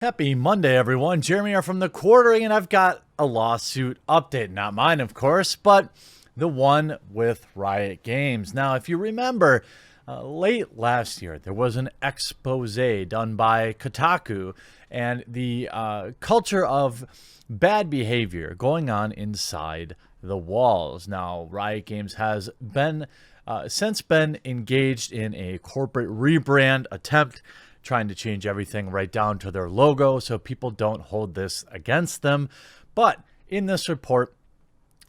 Happy Monday, everyone. Jeremy here from the Quartering, and I've got a lawsuit update. Not mine, of course, but the one with Riot Games. Now, if you remember, late last year, there was an expose done by Kotaku and the culture of bad behavior going on inside the walls. Now, Riot Games has been since been engaged in a corporate rebrand attempt, trying to change everything right down to their logo so people don't hold this against them. But in this report,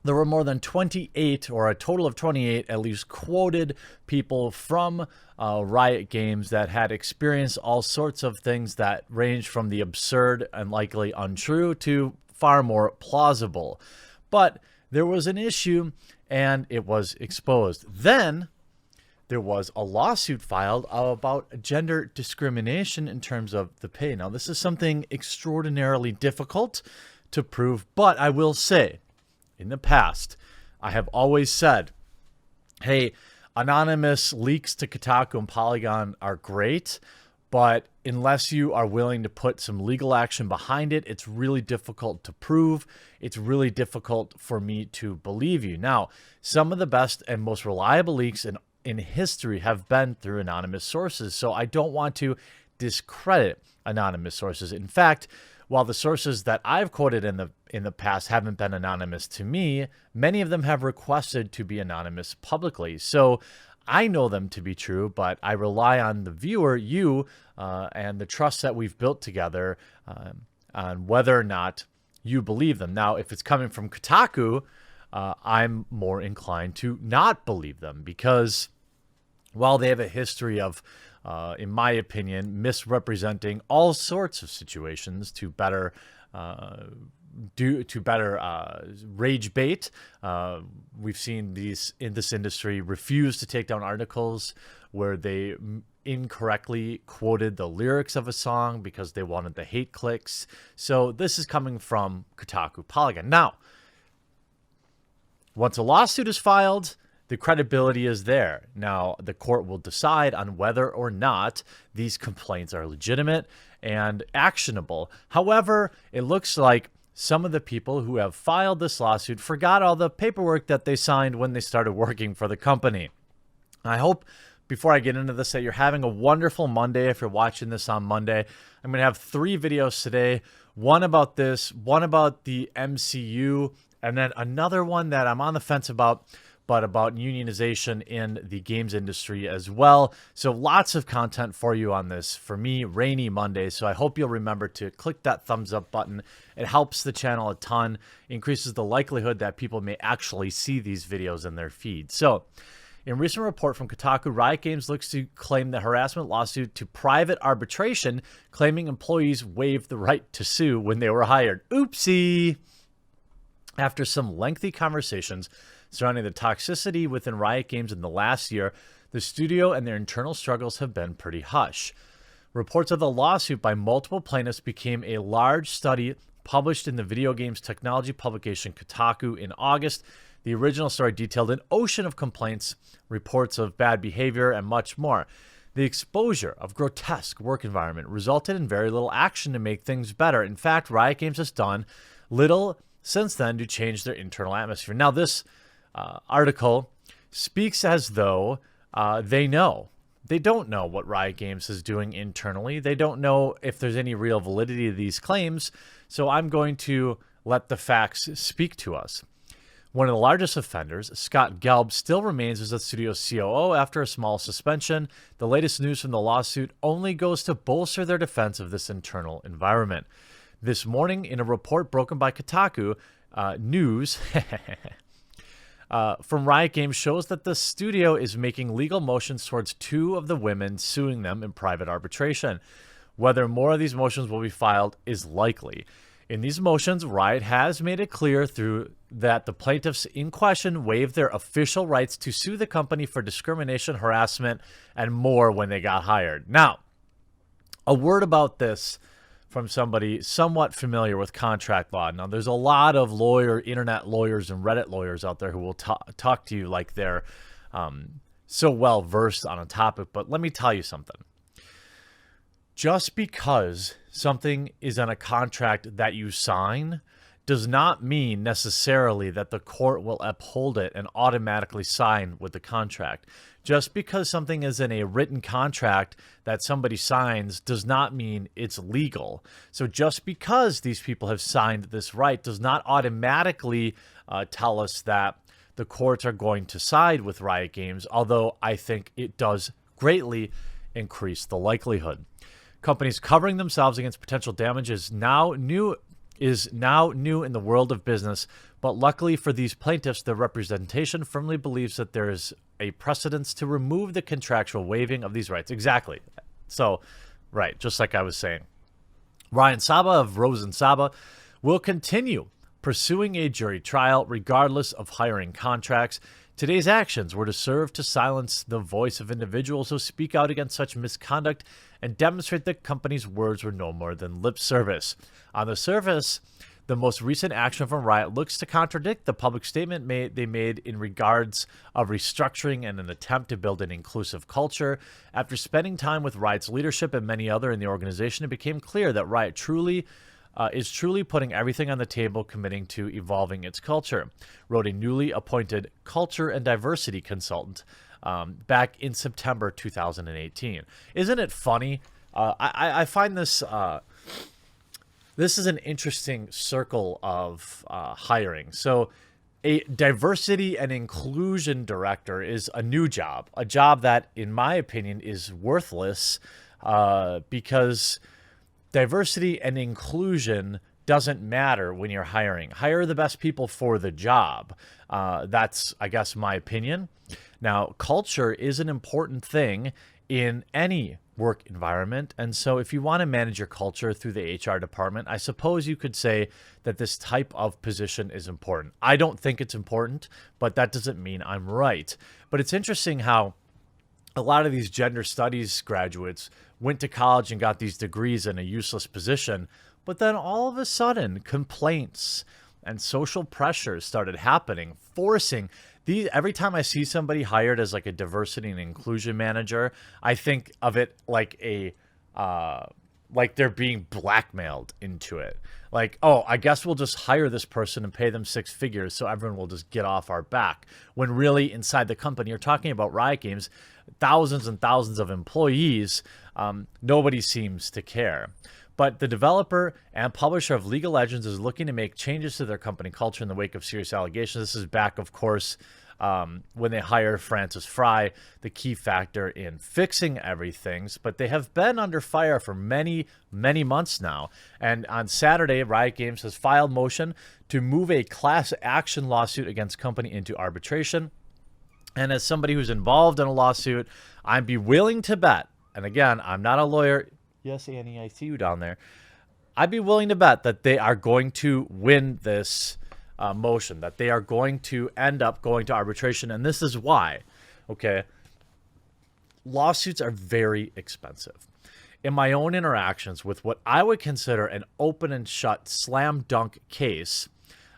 there were more than 28, or a total of 28 at least, quoted people from Riot Games that had experienced all sorts of things that range from the absurd and likely untrue to far more plausible. But there was an issue and it was exposed. Then there was a lawsuit filed about gender discrimination in terms of the pay. Now, this is something extraordinarily difficult to prove, but I will say, in the past, I have always said, hey, anonymous leaks to Kotaku and Polygon are great, but unless you are willing to put some legal action behind it, it's really difficult to prove. It's really difficult for me to believe you. Now, some of the best and most reliable leaks in history have been through anonymous sources, so I don't want to discredit anonymous sources. In fact, while the sources that I've quoted in the past haven't been anonymous to me, many of them have requested to be anonymous publicly. So I know them to be true, but I rely on the viewer, you, and the trust that we've built together on whether or not you believe them. Now, if it's coming from Kotaku, I'm more inclined to not believe them, because while they have a history of, in my opinion, misrepresenting all sorts of situations to better rage bait, we've seen these in this industry refuse to take down articles where they incorrectly quoted the lyrics of a song because they wanted the hate clicks. So this is coming from Kotaku Polygon. Now, once a lawsuit is filed, the credibility is there. Now, the court will decide on whether or not these complaints are legitimate and actionable. However, it looks like some of the people who have filed this lawsuit forgot all the paperwork that they signed when they started working for the company. I hope, before I get into this, that you're having a wonderful Monday. If you're watching this on Monday, I'm going to have 3 videos today. One about this, one about the MCU, and then another one that I'm on the fence about, but about unionization in the games industry as well. So lots of content for you on this, for me, rainy Monday. So I hope you'll remember to click that thumbs up button. It helps the channel a ton, increases the likelihood that people may actually see these videos in their feed. So in a recent report from Kotaku, Riot Games looks to claim the harassment lawsuit to private arbitration, claiming employees waived the right to sue when they were hired. Oopsie! After some lengthy conversations surrounding the toxicity within Riot Games in the last year, the studio and their internal struggles have been pretty hush. Reports of the lawsuit by multiple plaintiffs became a large study published in the video games technology publication Kotaku in August. The original story detailed an ocean of complaints, reports of bad behavior, and much more. The exposure of grotesque work environment resulted in very little action to make things better. In fact, Riot Games has done little since then to change their internal atmosphere. Now, this article speaks as though they know. They don't know what Riot Games is doing internally. They don't know if there's any real validity to these claims. So I'm going to let the facts speak to us. One of the largest offenders, Scott Gallup, still remains as the studio's COO after a small suspension. The latest news from the lawsuit only goes to bolster their defense of this internal environment. This morning, in a report broken by Kotaku, news from Riot Games shows that the studio is making legal motions towards 2 of the women, suing them in private arbitration. Whether more of these motions will be filed is likely. In these motions, Riot has made it clear through that the plaintiffs in question waived their official rights to sue the company for discrimination, harassment, and more when they got hired. Now, a word about this from somebody somewhat familiar with contract law. Now, there's a lot of internet lawyers and Reddit lawyers out there who will talk to you like they're so well versed on a topic, but let me tell you something. Just because something is on a contract that you sign does not mean necessarily that the court will uphold it and automatically sign with the contract. Just because something is in a written contract that somebody signs does not mean it's legal. So just because these people have signed this right does not automatically tell us that the courts are going to side with Riot Games, although I think it does greatly increase the likelihood. Companies covering themselves against potential damage is now new in the world of business, but luckily for these plaintiffs, their representation firmly believes that there is a precedence to remove the contractual waiving of these rights. Exactly. So, right, just like I was saying. Ryan Saba of Rosen Saba will continue pursuing a jury trial regardless of hiring contracts. Today's actions were to serve to silence the voice of individuals who speak out against such misconduct and demonstrate that company's words were no more than lip service. On the surface, the most recent action from Riot looks to contradict the public statement they made in regards of restructuring and an attempt to build an inclusive culture. After spending time with Riot's leadership and many other in the organization, it became clear that Riot is truly putting everything on the table, committing to evolving its culture, wrote a newly appointed culture and diversity consultant back in September 2018. Isn't it funny? I find this this is an interesting circle of hiring. So a diversity and inclusion director is a new job, a job that, in my opinion, is worthless because diversity and inclusion doesn't matter when you're hiring. Hire the best people for the job. That's, I guess, my opinion. Now, culture is an important thing in any work environment. And so if you want to manage your culture through the HR department, I suppose you could say that this type of position is important. I don't think it's important, but that doesn't mean I'm right. But it's interesting how a lot of these gender studies graduates went to college and got these degrees in a useless position, but then all of a sudden complaints and social pressures started happening, forcing these. Every time I see somebody hired as like a diversity and inclusion manager, I think of it like a like they're being blackmailed into it. Like, oh, I guess we'll just hire this person and pay them 6 figures so everyone will just get off our back. When really inside the company, you're talking about Riot Games, thousands and thousands of employees, nobody seems to care. But the developer and publisher of League of Legends is looking to make changes to their company culture in the wake of serious allegations. This is back, of course, when they hired Francis Fry, the key factor in fixing everything. But they have been under fire for many, many months now. And on Saturday, Riot Games has filed motion to move a class action lawsuit against company into arbitration. And as somebody who's involved in a lawsuit, I'd be willing to bet, and again, I'm not a lawyer. Yes, Annie, I see you down there. I'd be willing to bet that they are going to win this motion, that they are going to end up going to arbitration. And this is why, okay? Lawsuits are very expensive. In my own interactions with what I would consider an open and shut slam dunk case,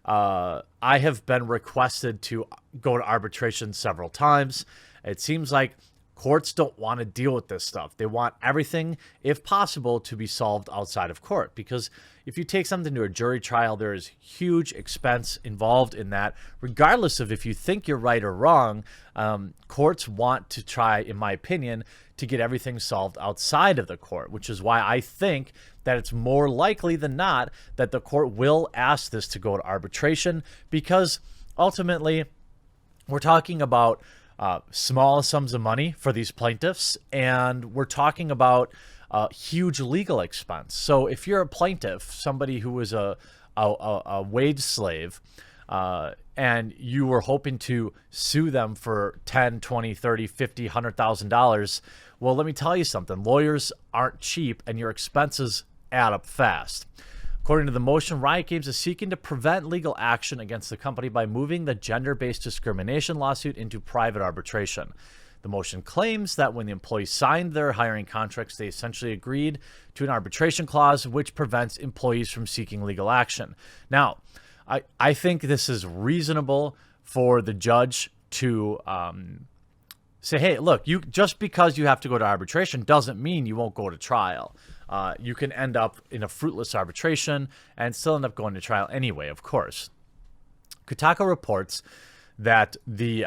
I have been requested to go to arbitration several times. It seems like courts don't want to deal with this stuff. They want everything, if possible, to be solved outside of court. Because if you take something to a jury trial, there is huge expense involved in that. Regardless of if you think you're right or wrong, courts want to try, in my opinion, to get everything solved outside of the court, which is why I think that it's more likely than not that the court will ask this to go to arbitration, because ultimately we're talking about small sums of money for these plaintiffs, and we're talking about huge legal expense. So if you're a plaintiff, somebody who was a wage slave, and you were hoping to sue them for $10, $20, $30, $50, $100,000, well, let me tell you something. Lawyers aren't cheap, and your expenses add up fast. According to the motion, Riot Games is seeking to prevent legal action against the company by moving the gender-based discrimination lawsuit into private arbitration. The motion claims that when the employees signed their hiring contracts, they essentially agreed to an arbitration clause which prevents employees from seeking legal action. Now, I think this is reasonable for the judge to say, hey, look, just because you have to go to arbitration doesn't mean you won't go to trial. you can end up in a fruitless arbitration and still end up going to trial anyway, of course. Kotaku reports that the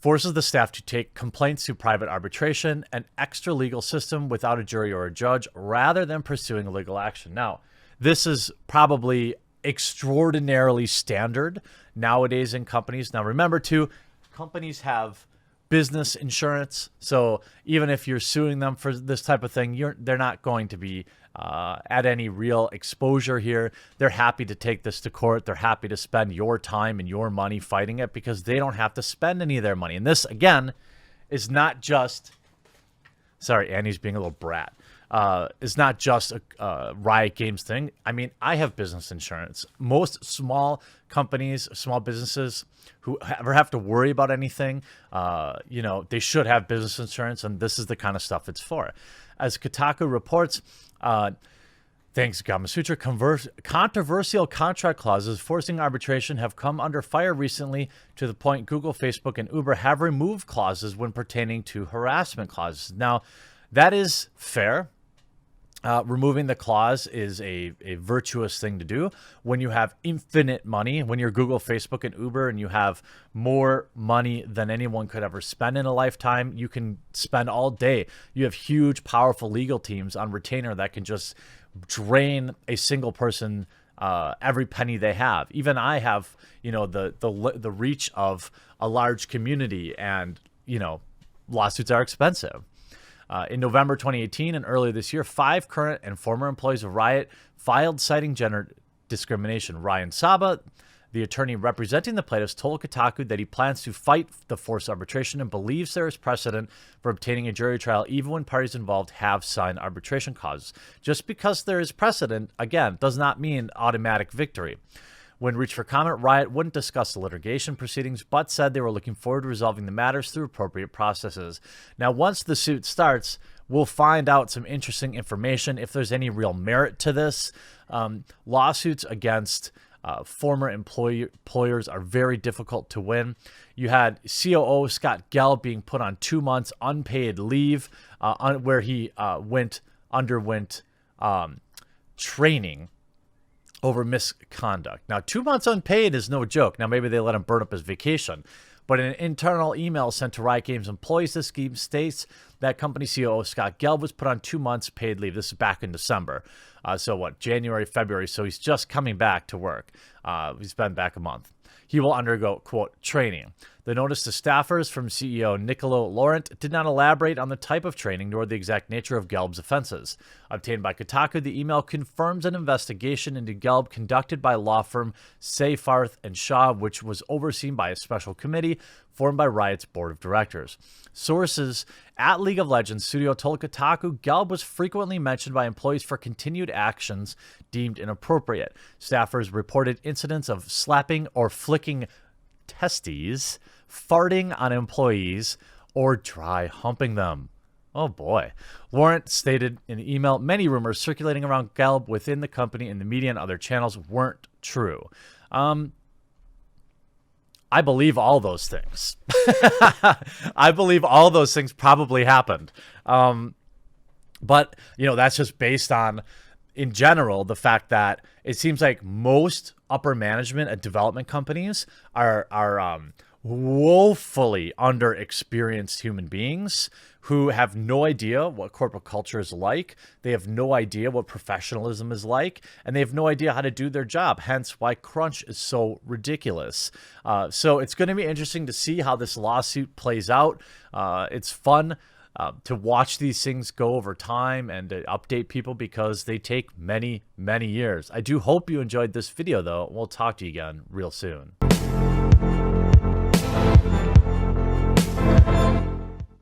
forces the staff to take complaints to private arbitration, an extra legal system without a jury or a judge, rather than pursuing legal action. Now, this is probably extraordinarily standard nowadays in companies. Now, remember too, companies have business insurance, so even if you're suing them for this type of thing, they're not going to be at any real exposure here. They're happy to take this to court. They're happy to spend your time and your money fighting it because they don't have to spend any of their money. And this, again, is not just... Sorry, Annie's being a little brat. It's not just a Riot Games thing. I mean, I have business insurance. Most small companies, small businesses who ever have to worry about anything, they should have business insurance, and this is the kind of stuff it's for. As Kotaku reports, thanks Gamasutra, controversial contract clauses forcing arbitration have come under fire recently, to the point Google, Facebook, and Uber have removed clauses when pertaining to harassment clauses. Now, that is fair. Removing the clause is a virtuous thing to do. When you have infinite money, when you're Google, Facebook, and Uber, and you have more money than anyone could ever spend in a lifetime, you can spend all day. You have huge, powerful legal teams on retainer that can just drain a single person every penny they have. Even I have, the reach of a large community, and, lawsuits are expensive. In November 2018 and earlier this year, 5 current and former employees of Riot filed citing gender discrimination. Ryan Saba, the attorney representing the plaintiffs, told Kotaku that he plans to fight the forced arbitration and believes there is precedent for obtaining a jury trial even when parties involved have signed arbitration clauses. Just because there is precedent, again, does not mean automatic victory. When reached for comment, Riot wouldn't discuss the litigation proceedings, but said they were looking forward to resolving the matters through appropriate processes. Now, once the suit starts, we'll find out some interesting information if there's any real merit to this. Lawsuits against former employers are very difficult to win. You had COO Scott Gallup being put on 2 months unpaid leave, where he underwent training over misconduct. Now, 2 months unpaid is no joke. Now, maybe they let him burn up his vacation. But in an internal email sent to Riot Games employees, the scheme states that company COO Scott Gelb was put on 2 months paid leave. This is back in December. January, February. So he's just coming back to work. He's been back a month. He will undergo, quote, training. The notice to staffers from CEO Nicolo Laurent did not elaborate on the type of training nor the exact nature of Gelb's offenses. Obtained by Kotaku, the email confirms an investigation into Gelb conducted by law firm Seyfarth and Shaw, which was overseen by a special committee formed by Riot's board of directors. Sources at League of Legends Studio told Kotaku Gelb was frequently mentioned by employees for continued actions deemed inappropriate. Staffers reported incidents of slapping or flicking testes, farting on employees, or dry humping them. Oh boy. Laurent stated in the email, many rumors circulating around Gelb within the company and the media and other channels weren't true. I believe all those things. I believe all those things probably happened. But, that's just based on, in general, the fact that it seems like most upper management at development companies are woefully underexperienced human beings who have no idea what corporate culture is like. They have no idea what professionalism is like, and they have no idea how to do their job, hence why crunch is so ridiculous. So it's going to be interesting to see how this lawsuit plays out. It's fun to watch these things go over time and to update people because they take many, many years. I do hope you enjoyed this video, though. We'll talk to you again real soon.